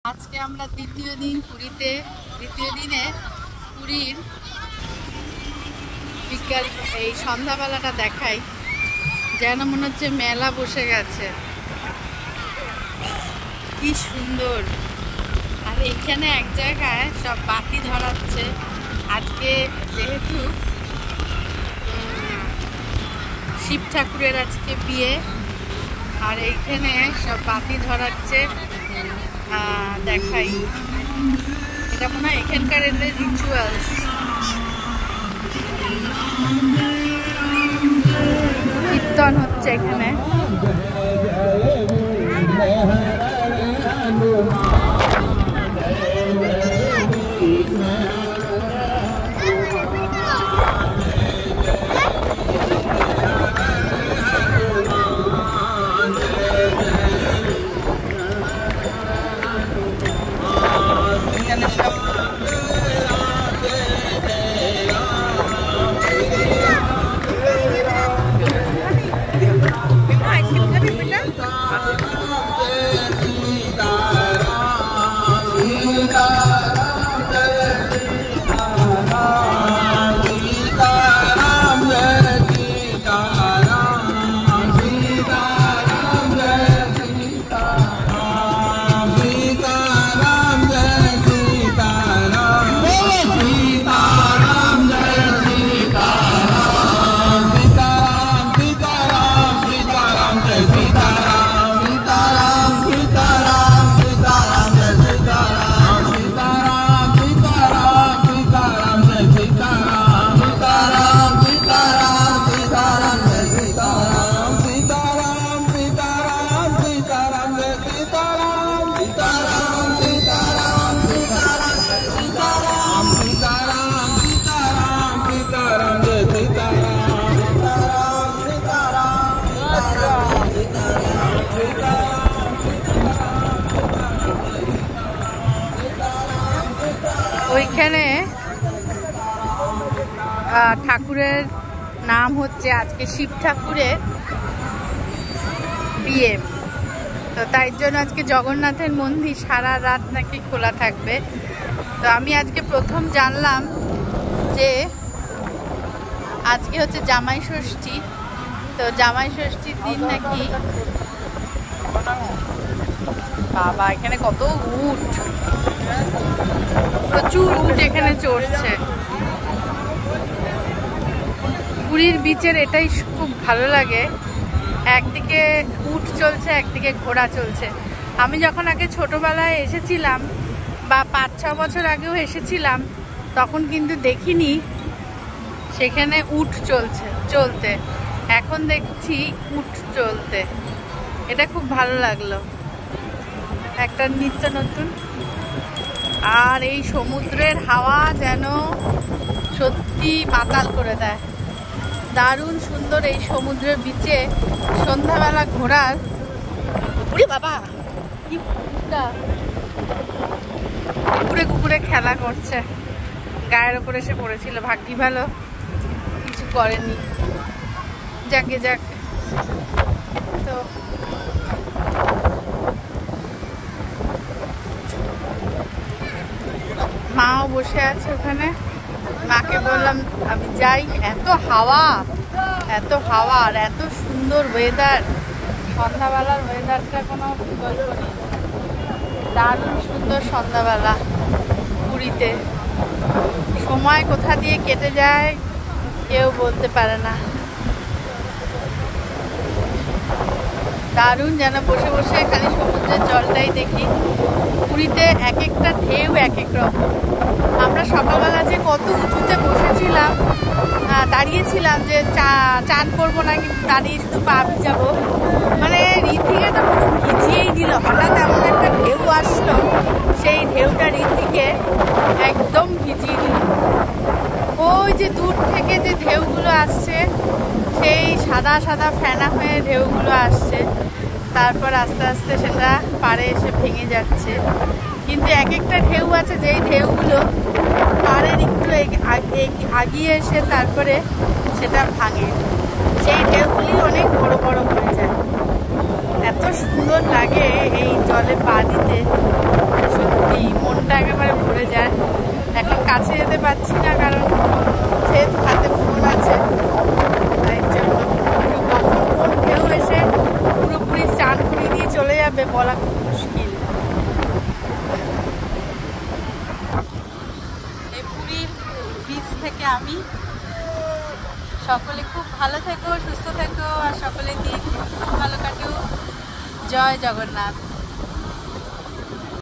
আজকে আমরা দ্বিতীয় দিন পুরীতে, দ্বিতীয় দিনে পুরীর বিকাল এই সন্ধ্যাবেলাটা দেখাই, যেন মনে হচ্ছে মেলা বসে গেছে। কি সুন্দর! আর এখানে এক জায়গায় সব বাতি ধরাচ্ছে। আজকে যেহেতু শিব ঠাকুরের আজকে বিয়ে, আর এইখানে সব বাতি ধরাচ্ছে। দেখাই, এটা মনে হয় এখানকার এদের রিচুয়ালস। কীর্তন হচ্ছে এখানে। ওইখানে ঠাকুরের নাম হচ্ছে আজকে শিব ঠাকুরের বিয়ে, তো তাই জন্য আজকে জগন্নাথের মন্দির সারা রাত নাকি খোলা থাকবে। তো আমি আজকে প্রথম জানলাম যে আজকে হচ্ছে জামাই ষষ্ঠী। তো জামাই ষষ্ঠীর দিন নাকি, বাবা এখানে কত উট, প্রচুর উট এখানে চড়ছে। পুরীর বিচের এটাই খুব ভালো লাগে, একদিকে উট চলছে একদিকে ঘোড়া চলছে। আমি যখন আগে ছোটবেলায় এসেছিলাম বা 5-6 বছর আগেও এসেছিলাম, তখন কিন্তু দেখিনি সেখানে উট চলতে। এখন দেখছি উট চলতে, এটা খুব ভালো লাগলো, একটা নিত্য নতুন। আর এই সমুদ্রের হাওয়া যেন সত্যি মাতাল করে দেয়। দারুণ সুন্দর এই সমুদ্রের বিচে সন্ধ্যাবেলা ঘোরার। ওরে বাবা, কি কুকুরে খেলা করছে, গায়ের ওপরে এসে পড়েছিল, ভাগ্যি ভালো কিছু করেনি। যাকে যাক। তো মাও বসে আছে ওখানে, মাকে বললাম আমি যাই। এত হাওয়া আর এত সুন্দর ওয়েদার, সন্ধ্যাবেলার ওয়েদারটা কোনো বিকল্প নেই। দারুণ সুন্দর সন্ধ্যাবেলা পুরীতে। সময় কোথা দিয়ে কেটে যায় কেউ বলতে পারে না। দারুণ, যেন বসে বসে খালি সমুদ্রের জলটাই দেখি। পুরীতে এক একটা ঢেউ এক এক রকম। আমরা সকালবেলা যে কত উঁচুতে বসেছিলাম, দাঁড়িয়েছিলাম যে চান করবো না, কিন্তু দাঁড়িয়ে শুধু পা ভিজাবো, মানে ঋদ্ধিকে তো পুরো ভিজিয়েই দিল। হঠাৎ এমন একটা ঢেউ আসলো, সেই ঢেউটা ঋদ্ধিকে একদম ভিজিয়ে দিল। ওই যে দূর থেকে যে ঢেউগুলো আসছে, সেই সাদা সাদা ফেনা হয়ে ঢেউগুলো আসছে, তারপর আস্তে আস্তে সেটা পাড়ে এসে ভেঙে যাচ্ছে। কিন্তু এক একটা ঢেউ আছে যেই ঢেউগুলো পাড়ের একটু আগিয়ে এসে তারপরে সেটা ভাঙে। সেই ঢেউগুলি অনেক বড় বড় হয়ে যায়। এত সুন্দর লাগে এই জলে পা দিতে, সত্যি মনটা একেবারে ভরে যায়। এখন কাছে যেতে পারছি না কারণ যেহেতু হাতে ফোন আছে, তাই জন্য কখন কোন ঢেউ এসে পুরোপুরি চান করিয়ে দিয়ে চলে যাবে বলা খুব মুশকিল। এই পুরীর বিচ থেকে আমি, সকলে খুব ভালো থেকো, সুস্থ থেকো, আর সকলে দিন খুব ভালো কাটুক। জয় জগন্নাথ।